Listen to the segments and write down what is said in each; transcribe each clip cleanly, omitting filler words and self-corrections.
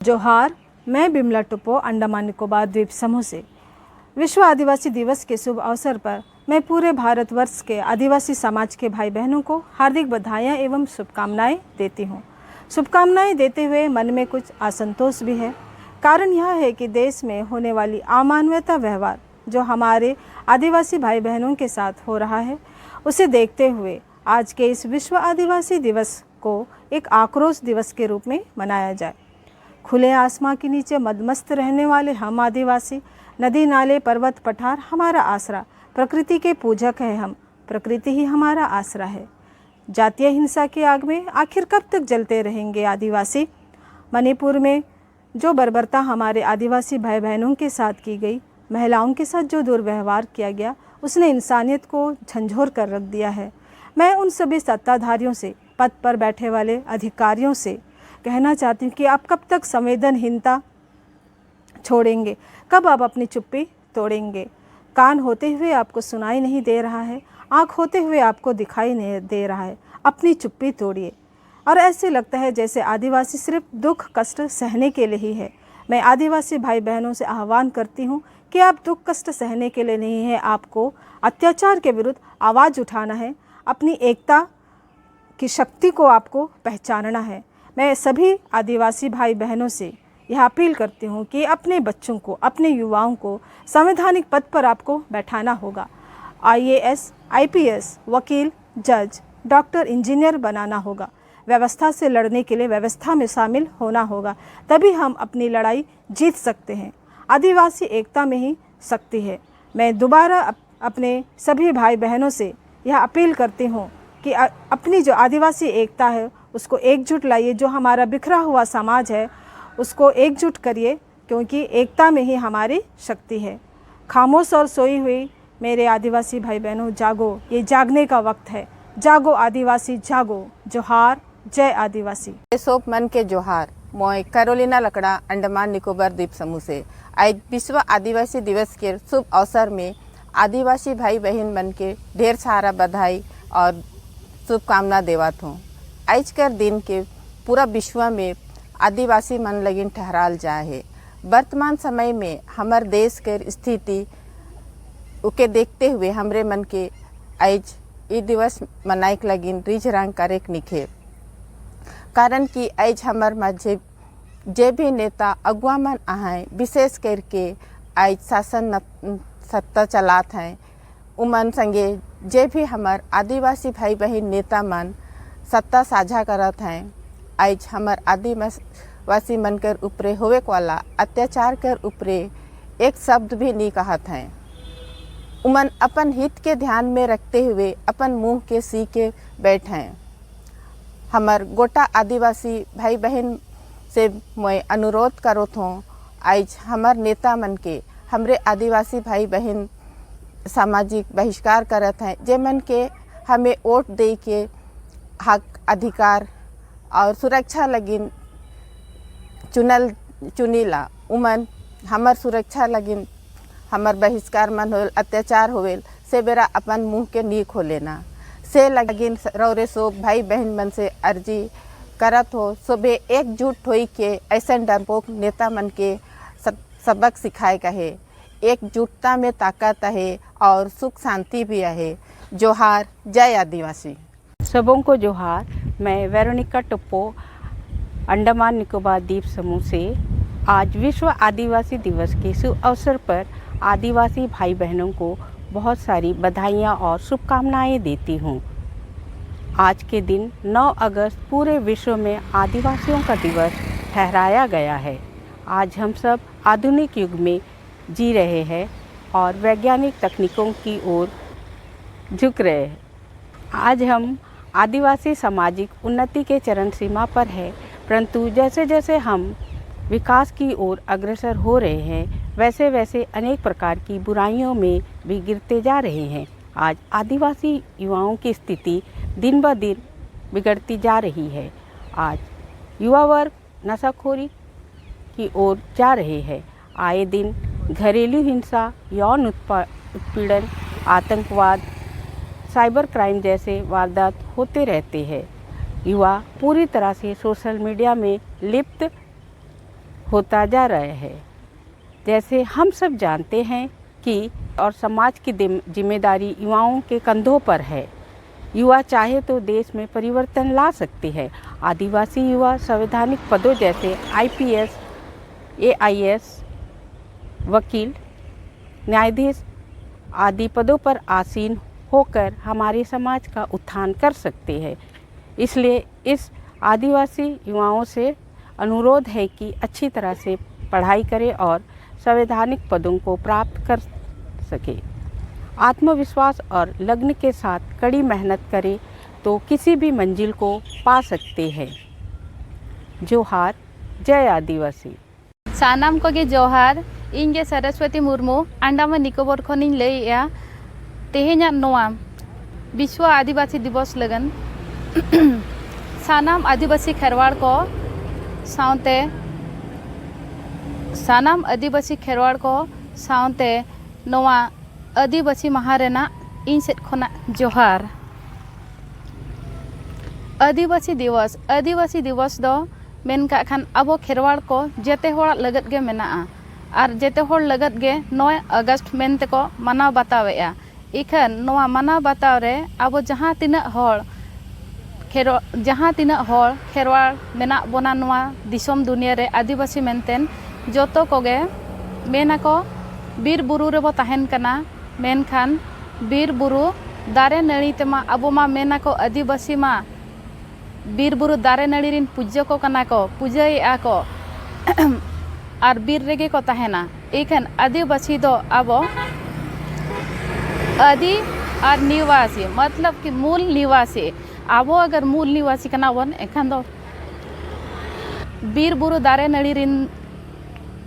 जोहार। मैं बिमला टुप्पो अंडमान निकोबार द्वीप समूह से विश्व आदिवासी दिवस के शुभ अवसर पर मैं पूरे भारतवर्ष के आदिवासी समाज के भाई बहनों को हार्दिक बधाइयाँ एवं शुभकामनाएं देती हूँ। शुभकामनाएं देते हुए मन में कुछ असंतोष भी है। कारण यह है कि देश में होने वाली अमानवीयता व्यवहार जो हमारे आदिवासी भाई बहनों के साथ हो रहा है, उसे देखते हुए आज के इस विश्व आदिवासी दिवस को एक आक्रोश दिवस के रूप में मनाया जाए। खुले आसमां के नीचे मदमस्त रहने वाले हम आदिवासी, नदी नाले पर्वत पठार हमारा आसरा, प्रकृति के पूजक है हम, प्रकृति ही हमारा आसरा है। जातीय हिंसा की आग में आखिर कब तक जलते रहेंगे आदिवासी? मणिपुर में जो बर्बरता हमारे आदिवासी भाई बहनों के साथ की गई, महिलाओं के साथ जो दुर्व्यवहार किया गया, उसने इंसानियत को झंझोर कर रख दिया है। मैं उन सभी सत्ताधारियों से, पद पर बैठे वाले अधिकारियों से कहना चाहती हूँ कि आप कब तक संवेदनहीनता छोड़ेंगे, कब आप अपनी चुप्पी तोड़ेंगे? कान होते हुए आपको सुनाई नहीं दे रहा है, आँख होते हुए आपको दिखाई नहीं दे रहा है, अपनी चुप्पी तोड़िए। और ऐसे लगता है जैसे आदिवासी सिर्फ दुख कष्ट सहने के लिए ही है। मैं आदिवासी भाई बहनों से आह्वान करती हूँ कि आप दुख कष्ट सहने के लिए नहीं है, आपको अत्याचार के विरुद्ध आवाज़ उठाना है, अपनी एकता की शक्ति को आपको पहचानना है। मैं सभी आदिवासी भाई बहनों से यह अपील करती हूँ कि अपने बच्चों को, अपने युवाओं को संवैधानिक पद पर आपको बैठाना होगा। IAS, IPS, वकील, जज, डॉक्टर, इंजीनियर बनाना होगा। व्यवस्था से लड़ने के लिए व्यवस्था में शामिल होना होगा, तभी हम अपनी लड़ाई जीत सकते हैं। आदिवासी एकता में ही शक्ति है। मैं दोबारा अपने सभी भाई बहनों से यह अपील करती हूँ कि अपनी जो आदिवासी एकता है उसको एकजुट लाइए। जो हमारा बिखरा हुआ समाज है उसको एकजुट करिए, क्योंकि एकता में ही हमारी शक्ति है। खामोश और सोई हुई मेरे आदिवासी भाई बहनों, जागो, ये जागने का वक्त है। जागो आदिवासी, जागो। जोहार, जय आदिवासी। सोप मन के जोहार। मैं कैरोलिना लकड़ा अंडमान निकोबार द्वीप समूह से आज विश्व आदिवासी दिवस के शुभ अवसर में आदिवासी भाई बहन मन के ढेर सारा बधाई और शुभकामना देवत हूँ। आज कर दिन के पूरा विश्व में आदिवासी मन लगिन ठहराल जाए है। वर्तमान समय में हमार देश के स्थिति उके देखते हुए हमरे मन के आज ये दिवस मनाइक लगिन रिझ रंग करे निखे। कारण कि आज हमार मध्य जे भी नेता अगुआ मन आए, विशेष करके आज शासन सत्ता चलात हैं, उमन संगे जे भी हमार आदिवासी भाई बहन नेता मन सत्ता साझा करत हैं। आज हमार आदिवासी मन कर ऊपरे होवे वाला अत्याचार कर ऊपरे एक शब्द भी नहीं कहत हैं। उमन अपन हित के ध्यान में रखते हुए अपन मुंह के सी के बैठे हैं। हमार गोटा आदिवासी भाई बहन से मैं अनुरोध करत हूँ, आज हमार नेता मन के हमरे आदिवासी भाई बहन सामाजिक बहिष्कार करत हैं, जे मन के हमें वोट दे के हक अधिकार और सुरक्षा लगिन चुनीला, उमन हमार सुरक्षा लगिन हमार बहिष्कार मन होल, अत्याचार होवेल से बेरा अपन मुंह के नी खोलेना से लगिन रौरे सो भाई बहन मन से अर्जी करत हो, सुबह एकजुट होई के ऐसा डरपोक नेता मन के सबक सिखाए कहे। एकजुटता में ताकत है और सुख शांति भी है। जोहार, जय आदिवासी। सबों को जोहार। मैं वेरोनिका टुप्पो अंडमान निकोबार द्वीप समूह से आज विश्व आदिवासी दिवस के शुभ अवसर पर आदिवासी भाई बहनों को बहुत सारी बधाइयाँ और शुभकामनाएं देती हूँ। आज के दिन 9 अगस्त पूरे विश्व में आदिवासियों का दिवस ठहराया गया है। आज हम सब आधुनिक युग में जी रहे हैं और वैज्ञानिक तकनीकों की ओर झुक रहे हैं। आज हम आदिवासी सामाजिक उन्नति के चरण सीमा पर है, परंतु जैसे जैसे हम विकास की ओर अग्रसर हो रहे हैं, वैसे वैसे अनेक प्रकार की बुराइयों में भी गिरते जा रहे हैं। आज आदिवासी युवाओं की स्थिति दिन ब दिन बिगड़ती जा रही है। आज युवा वर्ग नशाखोरी की ओर जा रहे हैं। आए दिन घरेलू हिंसा, यौन उत्पीड़न, आतंकवाद, साइबर क्राइम जैसे वारदात होते रहते हैं। युवा पूरी तरह से सोशल मीडिया में लिप्त होता जा रहा है। जैसे हम सब जानते हैं कि और समाज की जिम्मेदारी युवाओं के कंधों पर है। युवा चाहे तो देश में परिवर्तन ला सकते हैं। आदिवासी युवा संवैधानिक पदों जैसे IPS, AIS, वकील, न्यायाधीश आदि पदों पर आसीन होकर हमारे समाज का उत्थान कर सकते हैं। इसलिए इस आदिवासी युवाओं से अनुरोध है कि अच्छी तरह से पढ़ाई करें और संवैधानिक पदों को प्राप्त कर सके। आत्मविश्वास और लगन के साथ कड़ी मेहनत करें तो किसी भी मंजिल को पा सकते हैं। जोहार, जय आदिवासी। सानाम को गे जोहार। इंगे सरस्वती मुर्मू अंडमान निकोबर खनिन लैया। तेहेन्या नोआ विश्व आदिवासी दिवस लगन सानाम आदिवासी खेरवाड़ को सावते सानाम आदिवासी खेरवाड़ को सावते नोआ आदिवासी माहा रेना इन सेट खना जोहार। आदिवासी दिवस दो मेन का खान अब खेरवाड़ को जेते होड़ लगत गे मेना और जेते होड़ लगत गे 9 अगस्त मेनते को मानाव बतावेया। इखन नोआ मानाव बताव रे अब जहाँ तिना होड़ खेरवाड़ मेना बोना नोआ दिसोम दुनिया रे आदिवासी मेनतेन जोतो कोगे मेना को बीर बुरु रे बो ताहेन कना। मेनखान बीर बुरु दारे नड़ी तेमा अब मा मेना को आदिवासी मा बीर बुरु दारे नड़ी रिन पूज्य को कना को पूजयेआ को और बीर रेगे को ताहेना। इखन आदिवासी दो अब आदि और निवासी मतलब कि मूल निवासी। अब अगर मूल निवासी कना बन एखान दो बीर बुरु दारे नड़ी रिन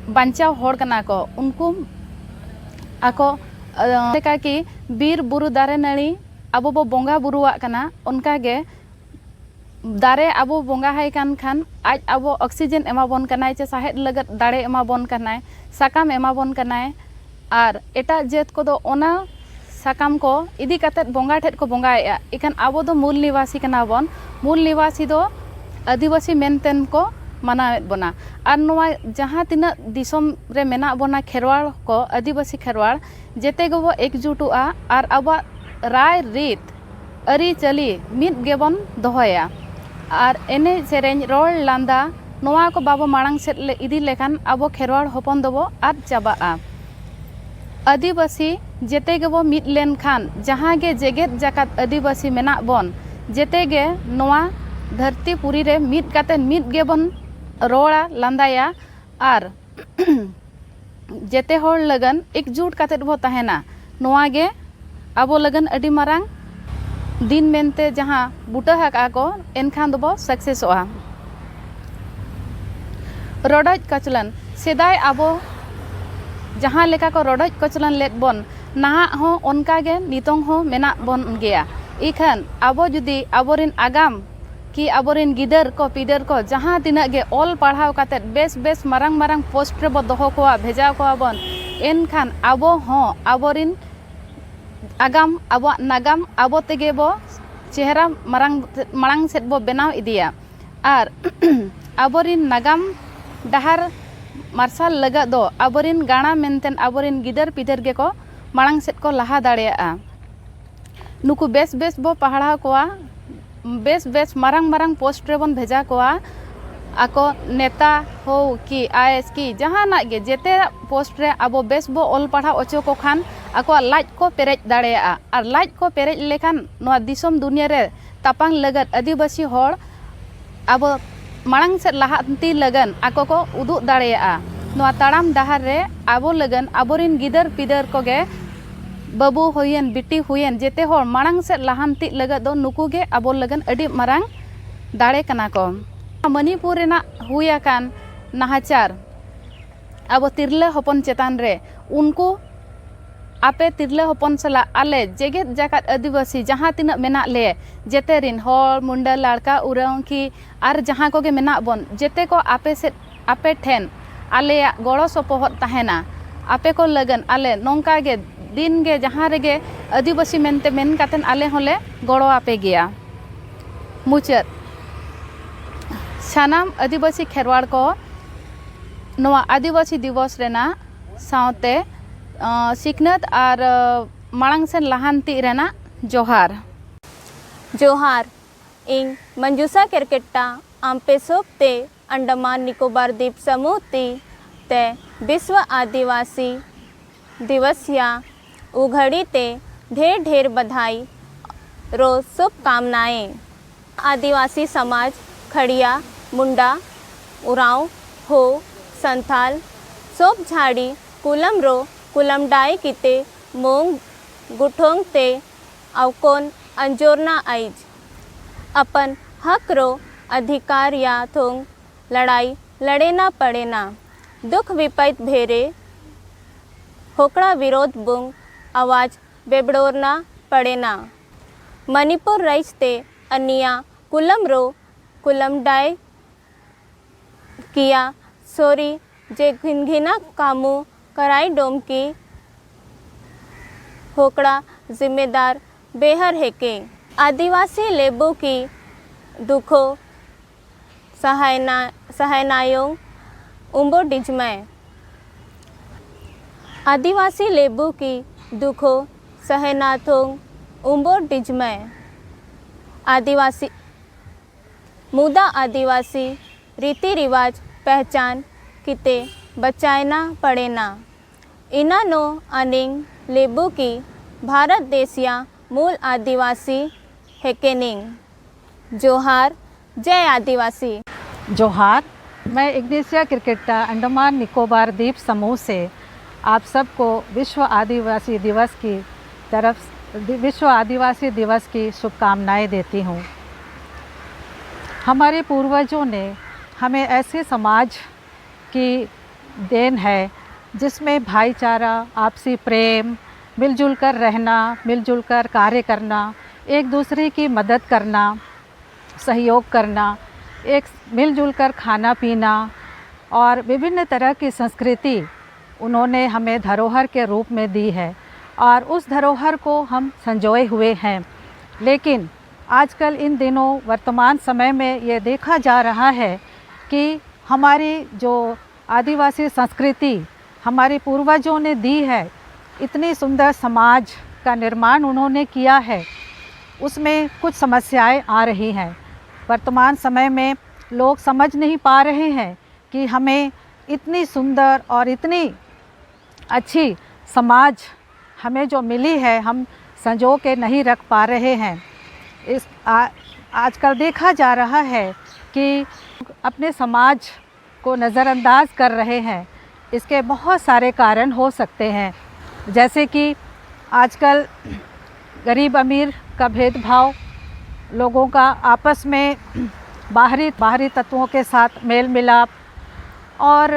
बांचाव होड़ कना को उनको आको लेका कि बीर बुरु दारे नड़ी अब बो बोंगा बुरुआ कना उनका गे दारे अब बोंगा है कान खान आज अब ऑक्सीजन एमा बन कनाय चे साहेद लगत दाड़े एमा बन कनाय साकाम एमा बन कनाय और एटा जेत को दो ओना साकाम को इदी कते बोंगा ठेट को बोंगाएआ। इखान अब दो मूल निवासी कना बन। मूल निवासी दो आदिवासी मेनतेन को मनावेद बना। और नोआ जहाँ तिना दिसोम रे मेना बना खेरवाड़ को आदिवासी खेरवाड़ जेते गो एकजुटुआ और अब राय रीत अरी चली मिद गेबन दोहया और एने सेरेñ रोल लांदा नोआ को बाबो मांग सेट ले इदी लेखान अब खेरवाड़ होपन दबो आद चाबाआ। आदिवासी जेते गेबो मिद लेन खान जहाँ गे जेगेत जाकात आदिवासी मेना बन जेते गे नोआ धरती पुरी रे मिद काते मिद गेबन रोड़ा लांदाया और जेते होड़ लगन एकजुट काते बो ताहेना। नोआ गे अब लगन अडी मारांग दिन मेनते जहाँ बुटा हाका को एनखान दबो सक्सेसोआ। रोडज कचलन सेदाय अब जहाँ लेका को रोडज कचलन लेट बन नहा हो उनका गे नितोंग हो मेना बन गया। इखान अब जुदी अबोरिन आगाम कि अबोरिन गिदर को पिदर को जहाँ तिना गे ऑल पढ़ाव काते बेस मारंग मारंग पोस्ट रे बो दोहो कोआ भेजा कोआ बन एनखान अब हो अबोरिन आगाम अब नागाम अब तेगे बो चेहरा मारंग सेट बो बनाव इदिया और अबोरिन नागाम डहार मार्शल लगा दो अबोरिन गाना मेनतेन अबोरिन गिदर पिदर गे को मारंग सेट को लहा दाड़ेया। नुकु बेस बो पहाड़ा कोआ बेस मारंग पोस्ट रे बन भेजा कोआ आको नेता हो कि IAS की जहाँ ना गे जेते पोस्ट रे अब बेस बो ऑल पढ़ा ओचो को खान आको लाज को पेरेज दाड़ेया और लाज को पेरेज लेखान नोआ दिसोम दुनिया रे तापांग लगत आदिवासी होड़ अब मांग से लहाती लगन आको को उदुग दाड़ेया। नोआ ताड़ाम डहार रे अब लगन अबोरिन गिदर पिदर को गे बाबू हुयन बिटी हुयन जेते होड़ मांग से लहाती लगत दो नुकु गे अब लगन अडी मारांग दाड़े कना को। मणिपुर रेना हुयाकान नाहाचार अब तिरले हपन चेतान रे उनको आपे तिरले हपन सला आले जेगेत जाकात आदिवासी जहाँ तिना मेना ले जेते रिन होड़ मुंडा लड़का उरांग की आर जहाँ को गे मेना बन जेते को आपे से आपे ठेन आले गड़ो सपोहत ताहेना आपे को लगन आले नोंका गे दिन गे जहाँ रेगे आदिवासी मेनते मेन कातेन आले होले गड़ो आपे गया। मुचाद सानाम आदिवासी खेरवाड़ को नवा आदिवासी दिवस रेना सावते सिखनत और मांग सेन लहानती रेना जोहार जोहार इन मंजूसा केरकेट्टा आमपे सोपते अंडमान निकोबार द्वीप समूह ते विश्व आदिवासी दिवस या उघड़ी ते ढेर ढेर बधाई रो शुभकामनाएं। आदिवासी समाज खड़िया मुंडा उरांव हो संथाल सोप झाड़ी कुलम रो कुलमडाई किते मोंग गुठोंग ते अवकोन अंजोरना आइज अपन हक रो अधिकार या थोंग लड़ाई लड़े ना पड़े ना दुख विपैत भेरे होकड़ा विरोध बुंग आवाज बेबड़ोरना पड़े ना मणिपुर रईसते अनिया कुलम रो कुलम डाय किया सोरी जे घिनघिना कामू कराई डोम की होकड़ा जिम्मेदार बेहर है के आदिवासी लेबू की दुखो सहायनायों उम्बो डिजमय आदिवासी लेबू की दुखो सहनाथों उम्बो डिजमय आदिवासी मुदा आदिवासी रीति रिवाज पहचान किते बचाना पड़े ना इना नो अनिंग लेबू की भारत देशिया मूल आदिवासी हेकेनिंग। जोहार जय आदिवासी। जोहार। मैं इग्नेशिया क्रिकेटा अंडमान निकोबार द्वीप समूह से आप सबको विश्व आदिवासी दिवस की शुभकामनाएं देती हूँ। हमारे पूर्वजों ने हमें ऐसे समाज की देन है जिसमें भाईचारा, आपसी प्रेम, मिलजुल कर रहना, मिलजुल कर कार्य करना, एक दूसरे की मदद करना, सहयोग करना, एक मिलजुल कर खाना पीना और विभिन्न तरह की संस्कृति उन्होंने हमें धरोहर के रूप में दी है और उस धरोहर को हम संजोए हुए हैं। लेकिन आजकल इन दिनों वर्तमान समय में ये देखा जा रहा है कि हमारी जो आदिवासी संस्कृति हमारे पूर्वजों ने दी है, इतनी सुंदर समाज का निर्माण उन्होंने किया है, उसमें कुछ समस्याएं आ रही हैं। वर्तमान समय में लोग समझ नहीं पा रहे हैं कि हमें इतनी सुंदर और इतनी अच्छी समाज हमें जो मिली है, हम संजो के नहीं रख पा रहे हैं। आजकल देखा जा रहा है कि अपने समाज को नज़रअंदाज कर रहे हैं। इसके बहुत सारे कारण हो सकते हैं, जैसे कि आजकल गरीब अमीर का भेदभाव, लोगों का आपस में बाहरी तत्वों के साथ मेल मिलाप और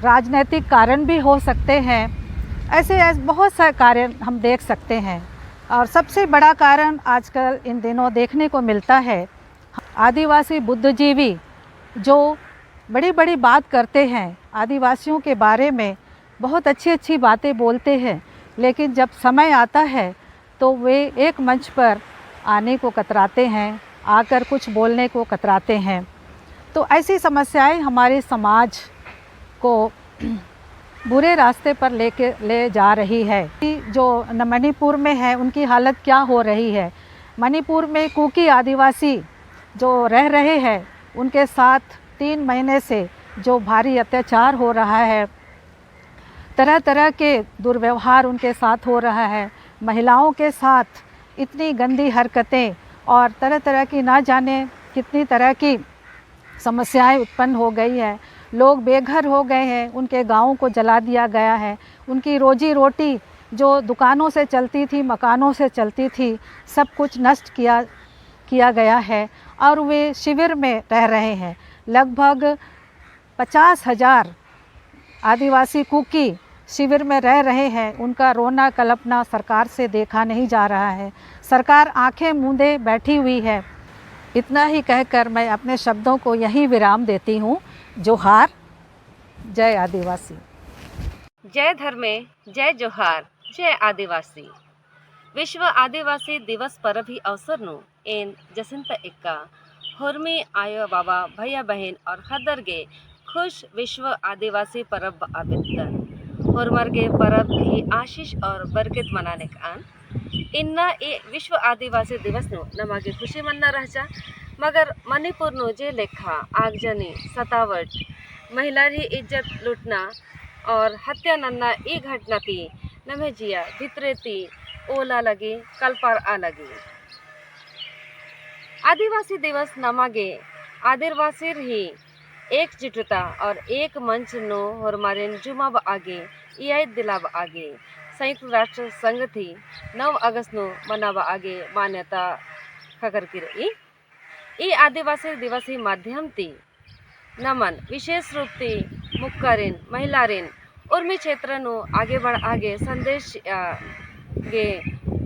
राजनीतिक कारण भी हो सकते हैं। ऐसे बहुत सारे कारण हम देख सकते हैं और सबसे बड़ा कारण आजकल इन दिनों देखने को मिलता है, आदिवासी बुद्धिजीवी जो बड़ी बड़ी बात करते हैं, आदिवासियों के बारे में बहुत अच्छी अच्छी बातें बोलते हैं, लेकिन जब समय आता है तो वे एक मंच पर आने को कतराते हैं, आकर कुछ बोलने को कतराते हैं। तो ऐसी समस्याएं हमारे समाज को बुरे रास्ते पर ले जा रही है। जो मणिपुर में है उनकी हालत क्या हो रही है। मणिपुर में कुकी आदिवासी जो रह रहे हैं, उनके साथ 3 महीने से जो भारी अत्याचार हो रहा है, तरह तरह के दुर्व्यवहार उनके साथ हो रहा है, महिलाओं के साथ इतनी गंदी हरकतें और तरह तरह की ना जाने कितनी तरह की समस्याएं उत्पन्न हो गई है। लोग बेघर हो गए हैं, उनके गाँवों को जला दिया गया है, उनकी रोजी रोटी जो दुकानों से चलती थी, मकानों से चलती थी, सब कुछ नष्ट किया गया है और वे शिविर में रह रहे हैं। लगभग 50,000 आदिवासी कुकी शिविर में रह रहे हैं। उनका रोना कल्पना सरकार से देखा नहीं जा रहा है। सरकार आंखें मूंदे बैठी हुई है। इतना ही कहकर मैं अपने शब्दों को यहीं विराम देती हूँ। जोहार, जय आदिवासी। जय धर्मे, जय जोहार, जय आदिवासी। विश्व आदिवासी दिवस पर भी अवसर नु एन जसंत इक्का होरमी आयो बाबा भैया बहन और खदर गे खुश विश्व आदिवासी परब आबिदन और मर्गे परब ही आशीष और बरकत मनाने का आन इन्ना ये विश्व आदिवासी दिवस नो नमागे खुशी मन्ना रह जा मगर मणिपुर नो जे लेखा आगजनी सतावट महिला री इज्जत लूटना और हत्या नन्ना ई घटना थी नमे जिया भितरे थी ओला लगी कलपार आ लगी आदिवासी दिवस नमागे आदिवासी ही एकजुटता और एक मंच नो और मारेन जुमा आगे याद दिलाब आगे संयुक्त राष्ट्र संघ थी 9 अगस्त नो मनावा आगे मान्यता खकर की रही ई आदिवासी दिवस ही माध्यम थी नमन विशेष रूप थी मुक्कारिन महिलारिन उर्मी क्षेत्र नो आगे बढ़ आगे संदेश गे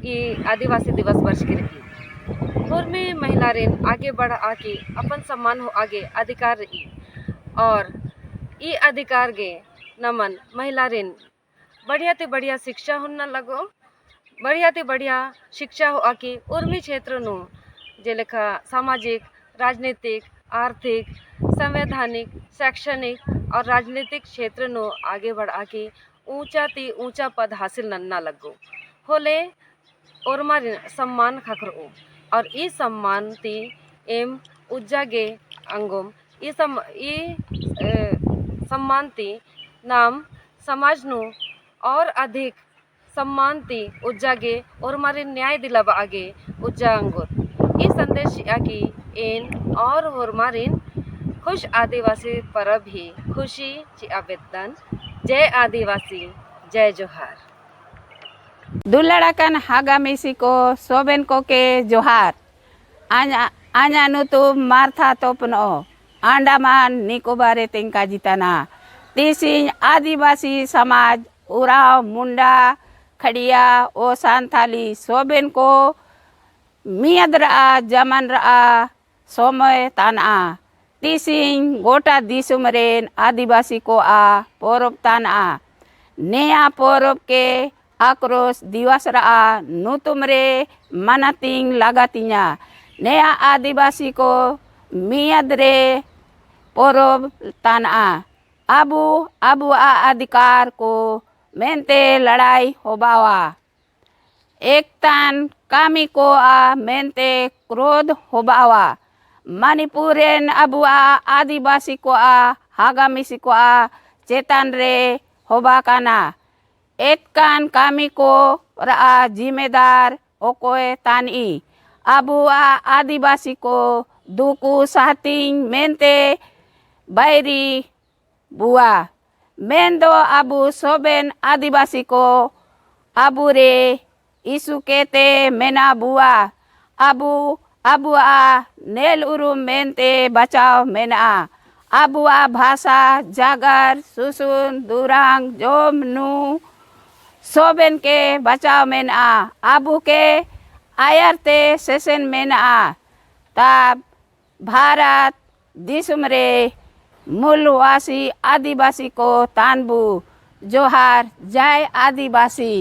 ई आदिवासी दिवस वर्ष की रही उर्मी महिलारिन आगे बढ़ आके अपन सम्मान हो आगे अधिकार रही और ई अधिकार गे नमन महिलारिन बढ़िया ते बढ़िया शिक्षा होना लगो बढ़िया ते बढ़िया शिक्षा हो आके उर्मी क्षेत्र नो जे लेखा सामाजिक राजनीतिक आर्थिक संवैधानिक शैक्षणिक और राजनीतिक क्षेत्र नो आगे बढ़ आके ऊंचा ती ऊंचा पद हासिल नन्ना लगो होले और मारिन सम्मान खखरो और ई सम्मान ती एम उज्जागे अंगोम ई सम्मान ती नाम समाज नु और अधिक सम्मान ती उज्जागे और मारे न्याय दिलाब आगे उज्जा अंगोर ई संदेश आगी इन और मारिन खुश आदिवासी परब ही खुशी ची आवेदन जय आदिवासी जय जोहार दुलड़ाकन हागामिसी को सोबेन को के जोहार आजा नुतु मार्था तोपनो अंडमान निकोबार तेंका जिताना तीसिंग आदिवासी समाज उराव मुंडा खड़िया ओ सांथाली सोबेन को मियद रहा जमन रहा सोमय ताना तीसिंग गोटा दिसुमरेन आदिवासी को आ पौरब ताना नया पौरब के आक्रोश दिवस रहा नुतुमरे मनातिंग लगातिया नया आदिवासी को मियद रे पौरब ताना अबू आ अधिकार को मेंते लड़ाई होबावा एक तान कामी को आ मेंते क्रोध होबावा मणिपुरेन अबू आ आदिवासी को आ हागामिसी को आ चेतन रे होबाकाना एक कान कामी को रा जिम्मेदार ओकोए तानी अबू आ आदिवासी को दुकु सातिंग मेंते बैरी बुआ मेंदो अबू सोबेन आदिवासी को अबू रे इसु केते मेना बुआ अबू आ नेल उरु मेंते बचाओ मेना अबू आ भाषा जागर सुसुन दुरांग जोमनु सोबेन के बचाओ मेना अबू के आयरते सेशन मेना तब भारत दिसुमरे मूलवासी आदिवासी को तानबू जोहार जय आदिवासी।